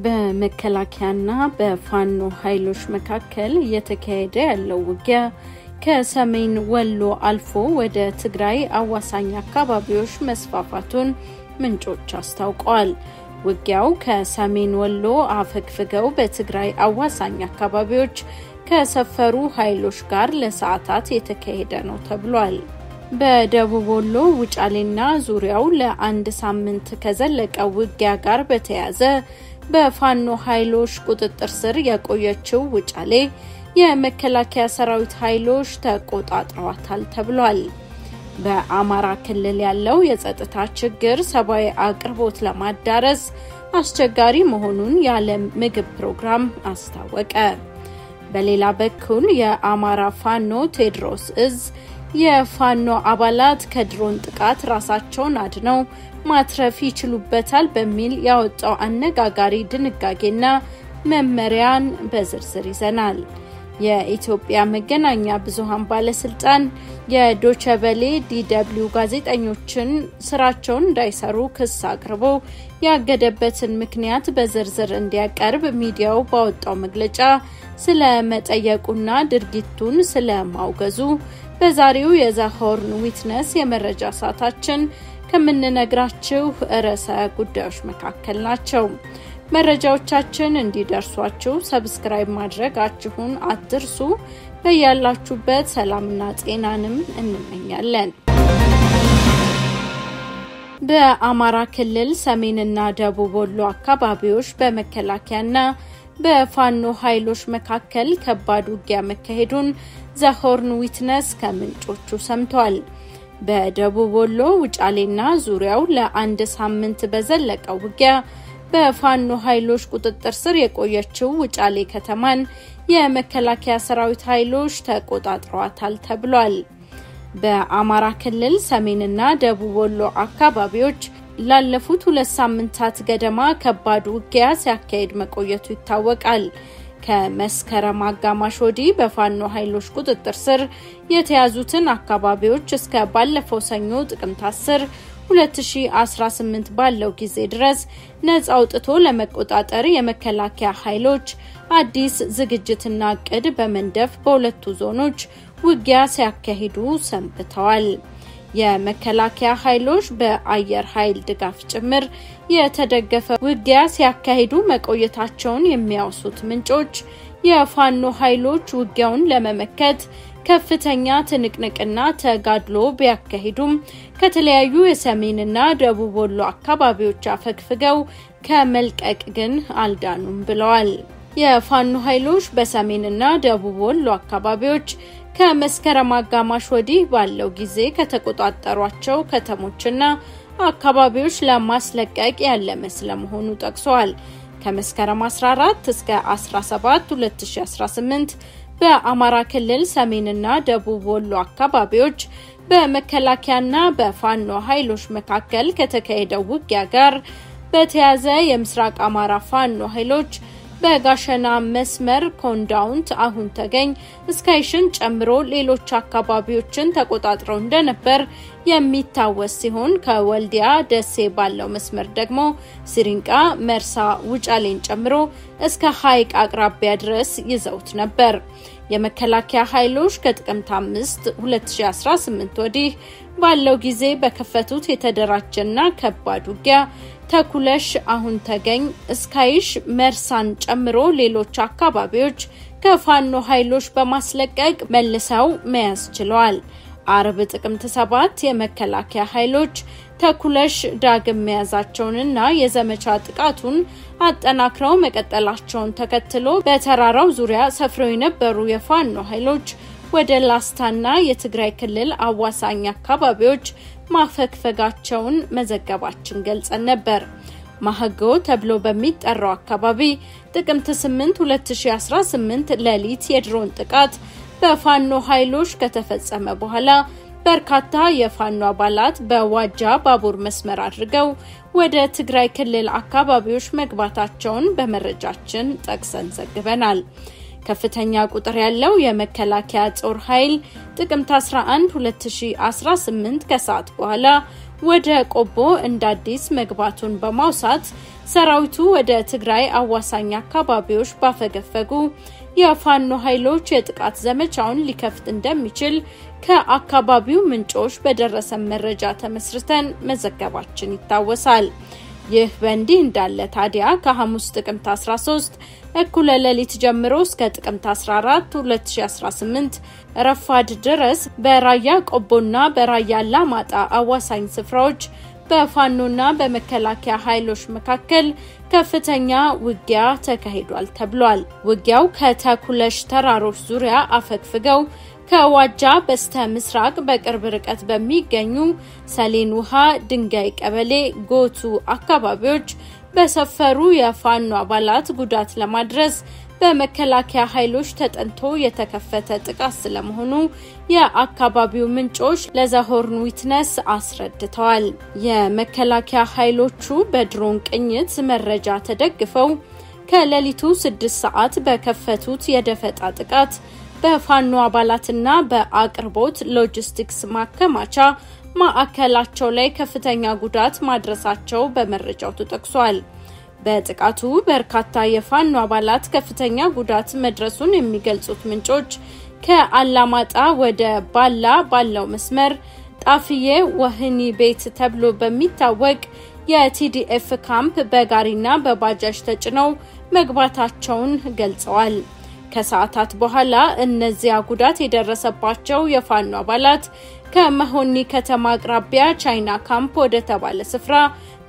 በመከላከያና በፋኖ ኃይሎች መካከል እየተካሄደ ያለው ውጊያ ከሰሜን ወሎ አልፎ ወደ ትግራይ አዋሳኝ አካባቢዎች መስፋፋቱን ምንጮች አስታውቀዋል። ውጊያው ከሰሜን ወሎ አፈግፍገው በትግራይ አዋሳኝ አካባቢዎች ከሰፈሩ ኃይሎች ጋር ለሰዓታት የተካሄደ ነው ተብሏል። በደቡብ ወሎ ውጫሌና ዙሪያው ለአንድ ሳምንት ከዘለቀው ውጊያ ጋር በተያያዘ በፋኖ ኃይሎች ቁጥጥር ስር የቆየችው ውጫሌ የመከላከያ ሰራዊት ኃይሎች ተቆጣጥረዋታል ተብሏል። በአማራ ክልል ያለው የጸጥታ ችግር ሰብአዊ አቅርቦት ለማዳረስ አስቸጋሪ መሆኑን የዓለም ምግብ ፕሮግራም አስታወቀ። በሌላ በኩል የአማራ ፋኖ ቴዎድሮስ እዝ የፋኖ አባላት ከድሮን ጥቃት ራሳቸውን አድነው ማትረፍ ይችሉበታል በሚል ያወጣው አነጋጋሪ ድንጋጌና መመሪያን በዝርዝር ይዘናል። የኢትዮጵያ መገናኛ ብዙሃን ባለስልጣን የዶቸበሌ ዲደብሊው ጋዜጠኞችን ስራቸውን እንዳይሰሩ ክስ አቅርቦ ያገደበትን ምክንያት በዝርዝር እንዲያቀርብ ሚዲያው ባወጣው መግለጫ ስለመጠየቁና ድርጊቱን ስለማውገዙ በዛሬው የዛሆርን ዊትነስ የመረጃ ሰዓታችን ከምንነግራችሁ ርዕሰ ጉዳዮች መካከል ናቸው። መረጃዎቻችን እንዲደርሷችሁ ሰብስክራይብ ማድረጋችሁን አትርሱ። በያላችሁበት ሰላምና ጤናንም እንመኛለን። በአማራ ክልል ሰሜንና ደቡብ ወሎ አካባቢዎች በመከላከያና በፋኖ ኃይሎች መካከል ከባድ ውጊያ መካሄዱን ዛሆርን ዊትነስ ከምንጮቹ ሰምቷል። በደቡብ ወሎ ውጫሌና ዙሪያው ለአንድ ሳምንት በዘለቀው ውጊያ በፋኖ ኃይሎች ቁጥጥር ስር የቆየችው ውጫሌ ከተማን የመከላከያ ሰራዊት ኃይሎች ተቆጣጥረዋታል ተብሏል። በአማራ ክልል ሰሜንና ደቡብ ወሎ አካባቢዎች ላለፉት 2 ሳምንታት ገደማ ከባድ ውጊያ ሲያካሄድ መቆየቱ ይታወቃል። ከመስከረም አጋማሽ ወዲህ በፋኖ ኃይሎች ቁጥጥር ስር የተያዙትን አካባቢዎች እስከ ባለፈው ሰኞ ጥቅምት 10 2018 ባለው ጊዜ ድረስ ነፃ አውጥቶ ለመቆጣጠር የመከላከያ ኃይሎች አዲስ ዝግጅትና ዕቅድ በመንደፍ በሁለቱ ዞኖች ውጊያ ሲያካሂዱ ሰንብተዋል። የመከላከያ ኃይሎች በአየር ኃይል ድጋፍ ጭምር የተደገፈ ውጊያ ሲያካሂዱ መቆየታቸውን የሚያወሱት ምንጮች የፋኖ ኃይሎች ውጊያውን ለመመከት ከፍተኛ ትንቅንቅና ተጋድሎ ቢያካሂዱም ከተለያዩ የሰሜንና ደቡብ ወሎ አካባቢዎች አፈግፍገው ከመልቀቅ ግን አልዳኑም ብለዋል። የፋኖ ኃይሎች በሰሜንና ደቡብ ወሎ አካባቢዎች ከመስከረም አጋማሽ ወዲህ ባለው ጊዜ ከተቆጣጠሯቸው ከተሞችና አካባቢዎች ለማስለቀቅ ያለመ ስለመሆኑ ጠቅሰዋል። ከመስከረም 14 እስከ 17 2018 በአማራ ክልል ሰሜንና ደቡብ ወሎ አካባቢዎች በመከላከያና በፋኖ ኃይሎች መካከል ከተካሄደው ውጊያ ጋር በተያያዘ የምስራቅ አማራ ፋኖ ኃይሎች በጋሸና መስመር ኮንዳውንት አሁን ተገኝ ስካይሽን ጨምሮ ሌሎች አካባቢዎችን ተቆጣጥረው እንደነበር የሚታወስ ሲሆን ከወልዲያ ደሴ ባለው መስመር ደግሞ ሲሪንቃ መርሳ ውጫሌን ጨምሮ እስከ ሐይቅ አቅራቢያ ድረስ ይዘውት ነበር። የመከላከያ ኃይሎች ከጥቅምት 5 2018 ወዲህ ባለው ጊዜ በከፈቱት የተደራጀና ከባድ ውጊያ ተኩለሽ አሁን ተገኝ ስካይሽ መርሳን ጨምሮ ሌሎች አካባቢዎች ከፋኖ ኃይሎች በማስለቀቅ መልሰው መያዝ ችለዋል። አርብ ጥቅምት 7 የመከላከያ ኃይሎች ተኩለሽ ዳግም መያዛቸውንና የዘመቻ ጥቃቱን አጠናክረው መቀጠላቸውን ተከትሎ በተራራው ዙሪያ ሰፍረው የነበሩ የፋኖ ኃይሎች ወደ ላስታና የትግራይ ክልል አዋሳኝ አካባቢዎች ማፈግፈጋቸውን መዘገባችን ገልጸን ነበር። ማህጎ ተብሎ በሚጠራው አካባቢ ጥቅምት 8 2018 ሌሊት የድሮን ጥቃት በፋኖ ኃይሎች ከተፈጸመ በኋላ በርካታ የፋኖ አባላት በዋጃ ባቡር መስመር አድርገው ወደ ትግራይ ክልል አካባቢዎች መግባታቸውን በመረጃችን ጠቅሰን ዘግበናል። ከፍተኛ ቁጥር ያለው የመከላከያ ጦር ኃይል ጥቅምት 11 2018 ከሰዓት በኋላ ወደ ቆቦ እንደ አዲስ መግባቱን በማውሳት ሰራዊቱ ወደ ትግራይ አዋሳኝ አካባቢዎች ባፈገፈጉ የፋኖ ኃይሎች የጥቃት ዘመቻውን ሊከፍት እንደሚችል ከአካባቢው ምንጮች በደረሰ መረጃ ተመስርተን መዘገባችን ይታወሳል። ይህ በእንዲህ እንዳለ ታዲያ ከሐሙስ ጥቅምት 13 እኩለ ሌሊት ጀምሮ እስከ ጥቅምት 14 2018 ረፋድ ድረስ በራያ ቆቦና በራያ አላማጣ አዋሳኝ ስፍራዎች በፋኖና በመከላከያ ኃይሎች መካከል ከፍተኛ ውጊያ ተካሂዷል ተብሏል። ውጊያው ከተኩለሽ ተራሮች ዙሪያ አፈግፍገው ከዋጃ በስተ ምስራቅ በቅርብ ርቀት በሚገኙ ሰሌን ውሃ ድንጋይ ቀበሌ ጎቱ አካባቢዎች በሰፈሩ የፋኖ አባላት ጉዳት ለማድረስ በመከላከያ ኃይሎች ተጠንቶ የተከፈተ ጥቃት ስለመሆኑ የአካባቢው ምንጮች ለዘሆርን ዊትነስ አስረድተዋል። የመከላከያ ኃይሎቹ በድሮን ቅኝት መረጃ ተደግፈው ከሌሊቱ 6 ሰዓት በከፈቱት የደፈጣ ጥቃት በፋኖ አባላትና በአቅርቦት ሎጂስቲክስ ማከማቻ ማዕከላቸው ላይ ከፍተኛ ጉዳት ማድረሳቸው በመረጃው ተጠቅሷል። በጥቃቱ በርካታ የፋኖ አባላት ከፍተኛ ጉዳት መድረሱን የሚገልጹት ምንጮች ከአላማጣ ወደ ባላ ባለው መስመር ጣፍዬ ወህኒ ቤት ተብሎ በሚታወቅ የቲዲኤፍ ካምፕ በጋሪና በባጃጅ ተጭነው መግባታቸውን ገልጸዋል። ከሰዓታት በኋላ እነዚያ ጉዳት የደረሰባቸው የፋኖ አባላት ከመሆኒ ከተማ አቅራቢያ ቻይና ካምፕ ወደ ተባለ ስፍራ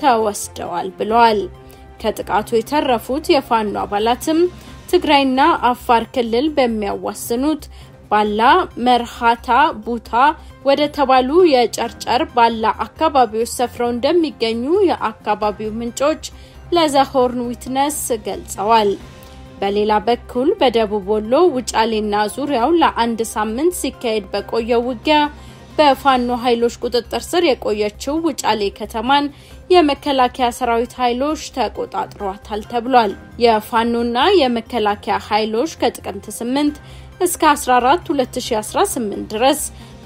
ተወስደዋል ብለዋል። ከጥቃቱ የተረፉት የፋኖ አባላትም ትግራይና አፋር ክልል በሚያዋስኑት ባላ መርሃታ ቡታ ወደ ተባሉ የጨርጨር ባላ አካባቢዎች ሰፍረው እንደሚገኙ የአካባቢው ምንጮች ለዘሆርን ዊትነስ ገልጸዋል። በሌላ በኩል በደቡብ ወሎ ውጫሌና ዙሪያው ለአንድ ሳምንት ሲካሄድ በቆየው ውጊያ በፋኖ ኃይሎች ቁጥጥር ስር የቆየችው ውጫሌ ከተማን የመከላከያ ሰራዊት ኃይሎች ተቆጣጥሯታል ተብሏል። የፋኖና የመከላከያ ኃይሎች ከጥቅምት 8 እስከ 14 2018 ድረስ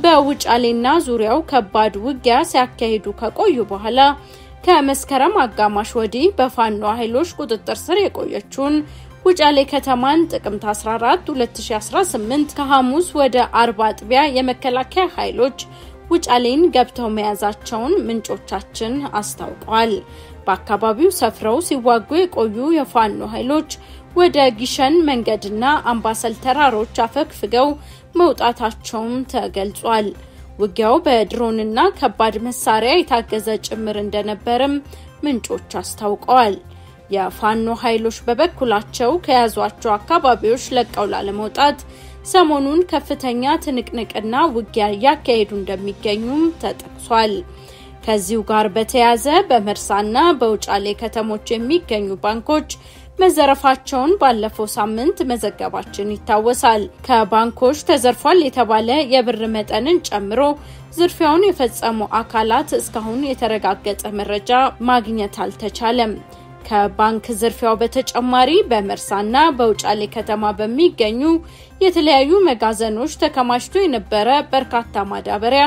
በውጫሌና ዙሪያው ከባድ ውጊያ ሲያካሂዱ ከቆዩ በኋላ ከመስከረም አጋማሽ ወዲህ በፋኖ ኃይሎች ቁጥጥር ስር የቆየችውን ውጫሌ ከተማን ጥቅምት 14 2018 ከሐሙስ ወደ 40 አጥቢያ የመከላከያ ኃይሎች ውጫሌን ገብተው መያዛቸውን ምንጮቻችን አስታውቀዋል። በአካባቢው ሰፍረው ሲዋጉ የቆዩ የፋኖ ኃይሎች ወደ ጊሸን መንገድና አምባሰል ተራሮች አፈግፍገው መውጣታቸውም ተገልጿል። ውጊያው በድሮንና ከባድ መሳሪያ የታገዘ ጭምር እንደነበርም ምንጮች አስታውቀዋል። የፋኖ ኃይሎች በበኩላቸው ከያዟቸው አካባቢዎች ለቀው ላለመውጣት ሰሞኑን ከፍተኛ ትንቅንቅና ውጊያ ያካሄዱ እንደሚገኙም ተጠቅሷል። ከዚሁ ጋር በተያያዘ በመርሳና በውጫሌ ከተሞች የሚገኙ ባንኮች መዘረፋቸውን ባለፈው ሳምንት መዘገባችን ይታወሳል። ከባንኮች ተዘርፏል የተባለ የብር መጠንን ጨምሮ ዝርፊያውን የፈጸሙ አካላት እስካሁን የተረጋገጠ መረጃ ማግኘት አልተቻለም። ከባንክ ዝርፊያው በተጨማሪ በመርሳና በውጫሌ ከተማ በሚገኙ የተለያዩ መጋዘኖች ተከማችቶ የነበረ በርካታ ማዳበሪያ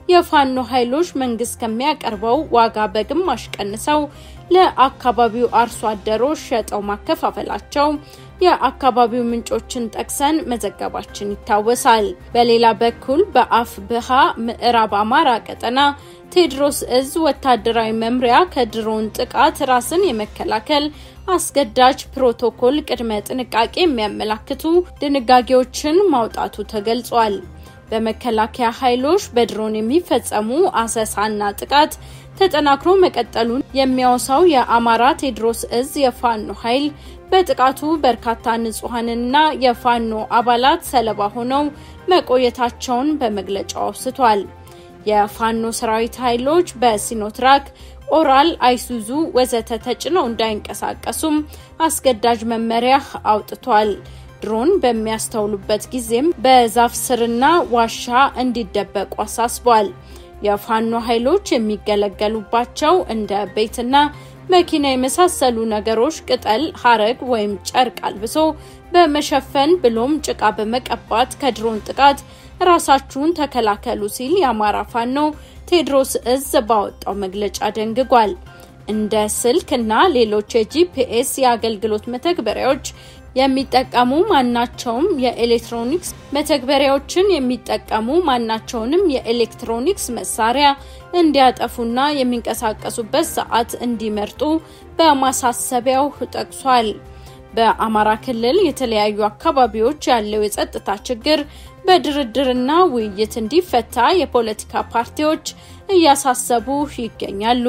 የፋኖ ኃይሎች መንግስት ከሚያቀርበው ዋጋ በግማሽ ቀንሰው ለአካባቢው አርሶ አደሮች ሸጠው ማከፋፈላቸው የአካባቢው ምንጮችን ጠቅሰን መዘገባችን ይታወሳል። በሌላ በኩል በአፍብሃ ምዕራብ አማራ ቀጠና ቴድሮስ እዝ ወታደራዊ መምሪያ ከድሮን ጥቃት ራስን የመከላከል አስገዳጅ ፕሮቶኮል ቅድመ ጥንቃቄ የሚያመላክቱ ድንጋጌዎችን ማውጣቱ ተገልጿል። በመከላከያ ኃይሎች በድሮን የሚፈጸሙ አሰሳና ጥቃት ተጠናክሮ መቀጠሉን የሚያወሳው የአማራ ቴድሮስ እዝ የፋኖ ኃይል በጥቃቱ በርካታ ንጹሃንና የፋኖ አባላት ሰለባ ሆነው መቆየታቸውን በመግለጫው አውስቷል። የፋኖ ሰራዊት ኃይሎች በሲኖትራክ ኦራል አይሱዙ ወዘተ ተጭነው እንዳይንቀሳቀሱም አስገዳጅ መመሪያ አውጥቷል። ድሮን በሚያስተውሉበት ጊዜም በዛፍ ስርና ዋሻ እንዲደበቁ አሳስቧል። የፋኖ ኃይሎች የሚገለገሉባቸው እንደ ቤትና መኪና የመሳሰሉ ነገሮች ቅጠል፣ ሐረግ ወይም ጨርቅ አልብሶ በመሸፈን ብሎም ጭቃ በመቀባት ከድሮን ጥቃት ራሳችሁን ተከላከሉ ሲል የአማራ ፋኖ ቴድሮስ እዝ ባወጣው መግለጫ ደንግጓል። እንደ ስልክና ሌሎች የጂፒኤስ የአገልግሎት መተግበሪያዎች የሚጠቀሙ ማናቸውም የኤሌክትሮኒክስ መተግበሪያዎችን የሚጠቀሙ ማናቸውንም የኤሌክትሮኒክስ መሳሪያ እንዲያጠፉና የሚንቀሳቀሱበት ሰዓት እንዲመርጡ በማሳሰቢያው ጠቅሷል። በአማራ ክልል የተለያዩ አካባቢዎች ያለው የጸጥታ ችግር በድርድርና ውይይት እንዲፈታ የፖለቲካ ፓርቲዎች እያሳሰቡ ይገኛሉ።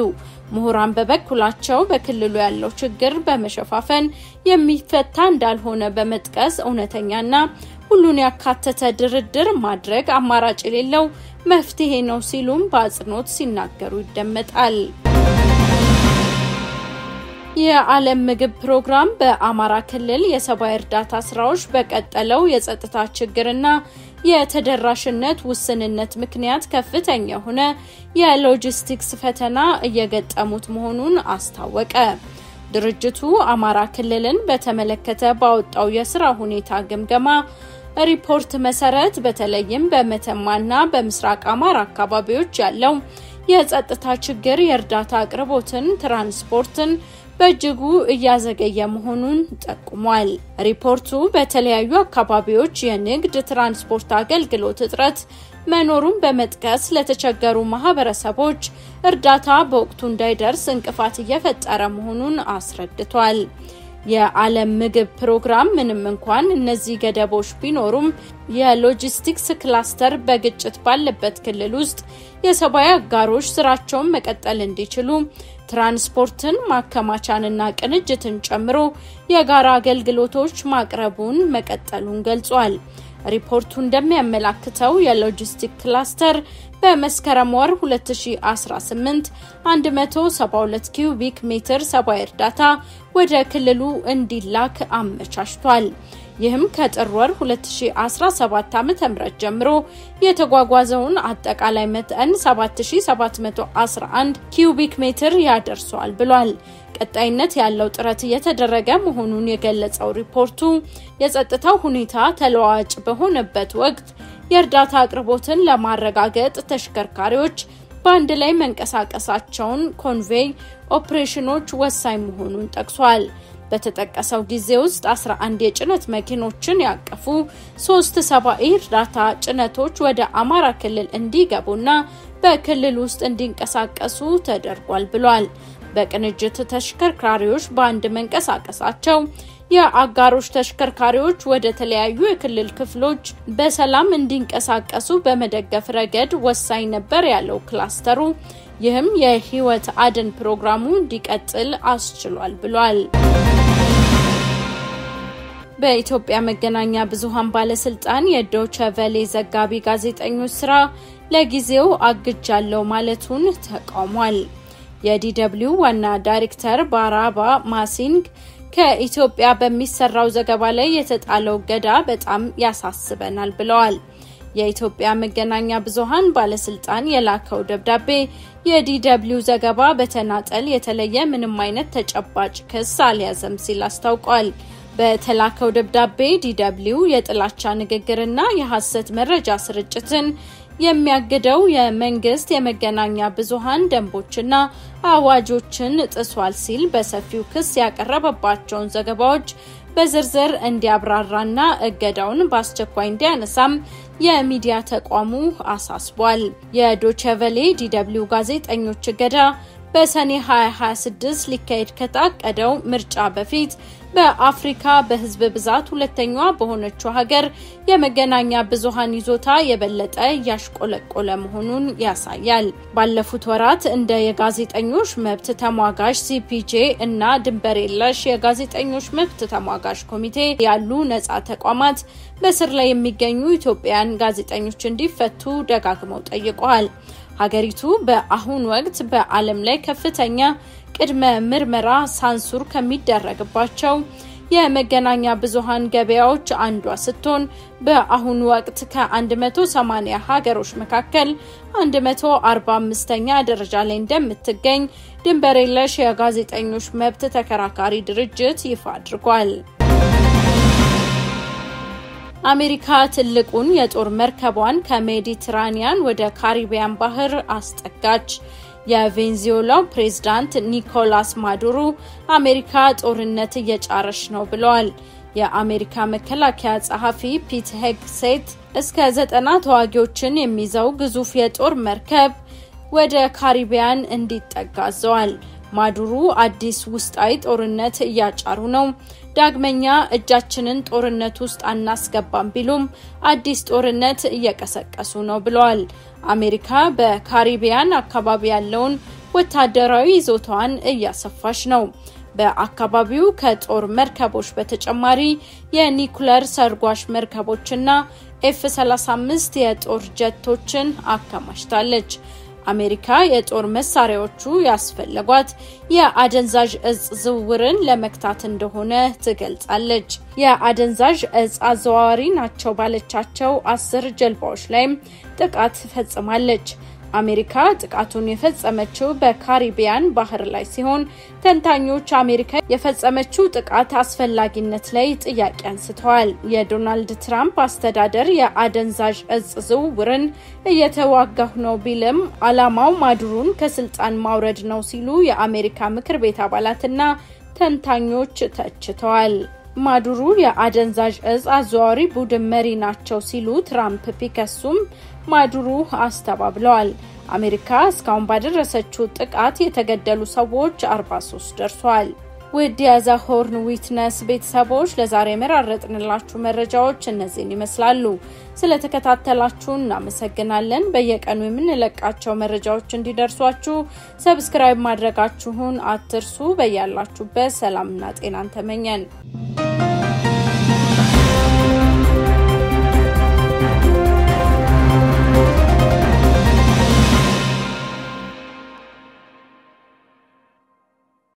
ምሁራን በበኩላቸው በክልሉ ያለው ችግር በመሸፋፈን የሚፈታ እንዳልሆነ በመጥቀስ እውነተኛና ሁሉን ያካተተ ድርድር ማድረግ አማራጭ የሌለው መፍትሄ ነው ሲሉም በአጽንኦት ሲናገሩ ይደመጣል። የዓለም ምግብ ፕሮግራም በአማራ ክልል የሰብአዊ እርዳታ ስራዎች በቀጠለው የጸጥታ ችግርና የተደራሽነት ውስንነት ምክንያት ከፍተኛ ሆነ የሎጂስቲክስ ፈተና እየገጠሙት መሆኑን አስታወቀ። ድርጅቱ አማራ ክልልን በተመለከተ ባወጣው የሥራ ሁኔታ ግምገማ ሪፖርት መሰረት በተለይም በመተማና በምስራቅ አማራ አካባቢዎች ያለው የጸጥታ ችግር የእርዳታ አቅርቦትን፣ ትራንስፖርትን በእጅጉ እያዘገየ መሆኑን ጠቁሟል። ሪፖርቱ በተለያዩ አካባቢዎች የንግድ ትራንስፖርት አገልግሎት እጥረት መኖሩን በመጥቀስ ለተቸገሩ ማህበረሰቦች እርዳታ በወቅቱ እንዳይደርስ እንቅፋት እየፈጠረ መሆኑን አስረድቷል። የዓለም ምግብ ፕሮግራም ምንም እንኳን እነዚህ ገደቦች ቢኖሩም የሎጂስቲክስ ክላስተር በግጭት ባለበት ክልል ውስጥ የሰብአዊ አጋሮች ስራቸውን መቀጠል እንዲችሉ ትራንስፖርትን ማከማቻንና ቅንጅትን ጨምሮ የጋራ አገልግሎቶች ማቅረቡን መቀጠሉን ገልጿል። ሪፖርቱ እንደሚያመለክተው የሎጂስቲክ ክላስተር በመስከረም ወር 2018 172 ኪዩቢክ ሜትር ሰብአዊ እርዳታ ወደ ክልሉ እንዲላክ አመቻችቷል። ይህም ከጥር ወር 2017 ዓ.ም ጀምሮ የተጓጓዘውን አጠቃላይ መጠን 7711 ኪዩቢክ ሜትር ያደርሷል ብሏል። ቀጣይነት ያለው ጥረት እየተደረገ መሆኑን የገለጸው ሪፖርቱ የጸጥታው ሁኔታ ተለዋዋጭ በሆነበት ወቅት የእርዳታ አቅርቦትን ለማረጋገጥ ተሽከርካሪዎች በአንድ ላይ መንቀሳቀሳቸውን ኮንቬይ ኦፕሬሽኖች ወሳኝ መሆኑን ጠቅሷል። በተጠቀሰው ጊዜ ውስጥ 11 የጭነት መኪኖችን ያቀፉ 3 ሰብአዊ እርዳታ ጭነቶች ወደ አማራ ክልል እንዲገቡና በክልል ውስጥ እንዲንቀሳቀሱ ተደርጓል ብሏል። በቅንጅት ተሽከርካሪዎች በአንድ መንቀሳቀሳቸው የአጋሮች ተሽከርካሪዎች ወደ ተለያዩ የክልል ክፍሎች በሰላም እንዲንቀሳቀሱ በመደገፍ ረገድ ወሳኝ ነበር ያለው ክላስተሩ፣ ይህም የህይወት አድን ፕሮግራሙ እንዲቀጥል አስችሏል ብሏል። በኢትዮጵያ መገናኛ ብዙሃን ባለስልጣን የዶቼ ቬለ ዘጋቢ ጋዜጠኞች ስራ ለጊዜው አግጃለው ማለቱን ተቃውሟል። የዲደብሊው ዋና ዳይሬክተር ባራባ ማሲንግ ከኢትዮጵያ በሚሰራው ዘገባ ላይ የተጣለው ገዳ በጣም ያሳስበናል ብለዋል። የኢትዮጵያ መገናኛ ብዙሃን ባለስልጣን የላከው ደብዳቤ የዲደብሊው ዘገባ በተናጠል የተለየ ምንም አይነት ተጨባጭ ክስ አልያዘም ሲል አስታውቋል። በተላከው ደብዳቤ ዲደብሊው የጥላቻ ንግግርና የሐሰት መረጃ ስርጭትን የሚያግደው የመንግስት የመገናኛ ብዙሃን ደንቦችና አዋጆችን ጥሷል ሲል በሰፊው ክስ ያቀረበባቸውን ዘገባዎች በዝርዝር እንዲያብራራና እገዳውን በአስቸኳይ እንዲያነሳም የሚዲያ ተቋሙ አሳስቧል። የዶቼ ቬለ ዲደብሊው ጋዜጠኞች እገዳ በሰኔ 2026 ሊካሄድ ከታቀደው ምርጫ በፊት በአፍሪካ በህዝብ ብዛት ሁለተኛዋ በሆነችው ሀገር የመገናኛ ብዙሃን ይዞታ የበለጠ ያሽቆለቆለ መሆኑን ያሳያል። ባለፉት ወራት እንደ የጋዜጠኞች መብት ተሟጋች ሲፒጄ እና ድንበር የለሽ የጋዜጠኞች መብት ተሟጋች ኮሚቴ ያሉ ነፃ ተቋማት በስር ላይ የሚገኙ ኢትዮጵያውያን ጋዜጠኞች እንዲፈቱ ደጋግመው ጠይቀዋል። ሀገሪቱ በአሁን ወቅት በዓለም ላይ ከፍተኛ ቅድመ ምርመራ ሳንሱር ከሚደረግባቸው የመገናኛ ብዙሃን ገበያዎች አንዷ ስትሆን በአሁን ወቅት ከ180 ሀገሮች መካከል 145ኛ ደረጃ ላይ እንደምትገኝ ድንበር የለሽ የጋዜጠኞች መብት ተከራካሪ ድርጅት ይፋ አድርጓል። አሜሪካ ትልቁን የጦር መርከቧን ከሜዲትራኒያን ወደ ካሪቢያን ባህር አስጠጋች። የቬንዙዌላው ፕሬዝዳንት ኒኮላስ ማዱሮ አሜሪካ ጦርነት እየጫረች ነው ብለዋል። የአሜሪካ መከላከያ ጸሐፊ ፒት ሄግሴት እስከ 90 ተዋጊዎችን የሚይዘው ግዙፍ የጦር መርከብ ወደ ካሪቢያን እንዲጠጋ አዘዋል። ማዱሮ አዲስ ውስጣዊ ጦርነት እያጫሩ ነው፣ ዳግመኛ እጃችንን ጦርነት ውስጥ አናስገባም ቢሉም አዲስ ጦርነት እየቀሰቀሱ ነው ብለዋል። አሜሪካ በካሪቢያን አካባቢ ያለውን ወታደራዊ ይዞታዋን እያሰፋች ነው። በአካባቢው ከጦር መርከቦች በተጨማሪ የኒኩለር ሰርጓሽ መርከቦችና F-35 የጦር ጀቶችን አከማችታለች። አሜሪካ የጦር መሳሪያዎቹ ያስፈልጓት የአደንዛዥ እጽ ዝውውርን ለመክታት እንደሆነ ትገልጻለች። የአደንዛዥ እጽ አዘዋዋሪ ናቸው ባለቻቸው 10 ጀልባዎች ላይ ጥቃት ፈጽማለች። አሜሪካ ጥቃቱን የፈጸመችው በካሪቢያን ባህር ላይ ሲሆን ተንታኞች አሜሪካ የፈጸመችው ጥቃት አስፈላጊነት ላይ ጥያቄ አንስተዋል። የዶናልድ ትራምፕ አስተዳደር የአደንዛዥ እጽ ዝውውርን እየተዋጋሁ ነው ቢልም ዓላማው ማዱሮን ከስልጣን ማውረድ ነው ሲሉ የአሜሪካ ምክር ቤት አባላትና ተንታኞች ተችተዋል። ማዱሮ የአደንዛዥ እጽ አዘዋዋሪ ቡድን መሪ ናቸው ሲሉ ትራምፕ ቢከሱም ማዱሮ አስተባብለዋል። አሜሪካ እስካሁን ባደረሰችው ጥቃት የተገደሉ ሰዎች 43 ደርሷል። ውድ የዛሆርን ዊትነስ ቤተሰቦች ለዛሬ መራረጥንላችሁ መረጃዎች እነዚህን ይመስላሉ። ስለተከታተላችሁ እናመሰግናለን። በየቀኑ የምንለቃቸው መረጃዎች እንዲደርሷችሁ ሰብስክራይብ ማድረጋችሁን አትርሱ። በያላችሁበት ሰላምና ጤናን ተመኘን።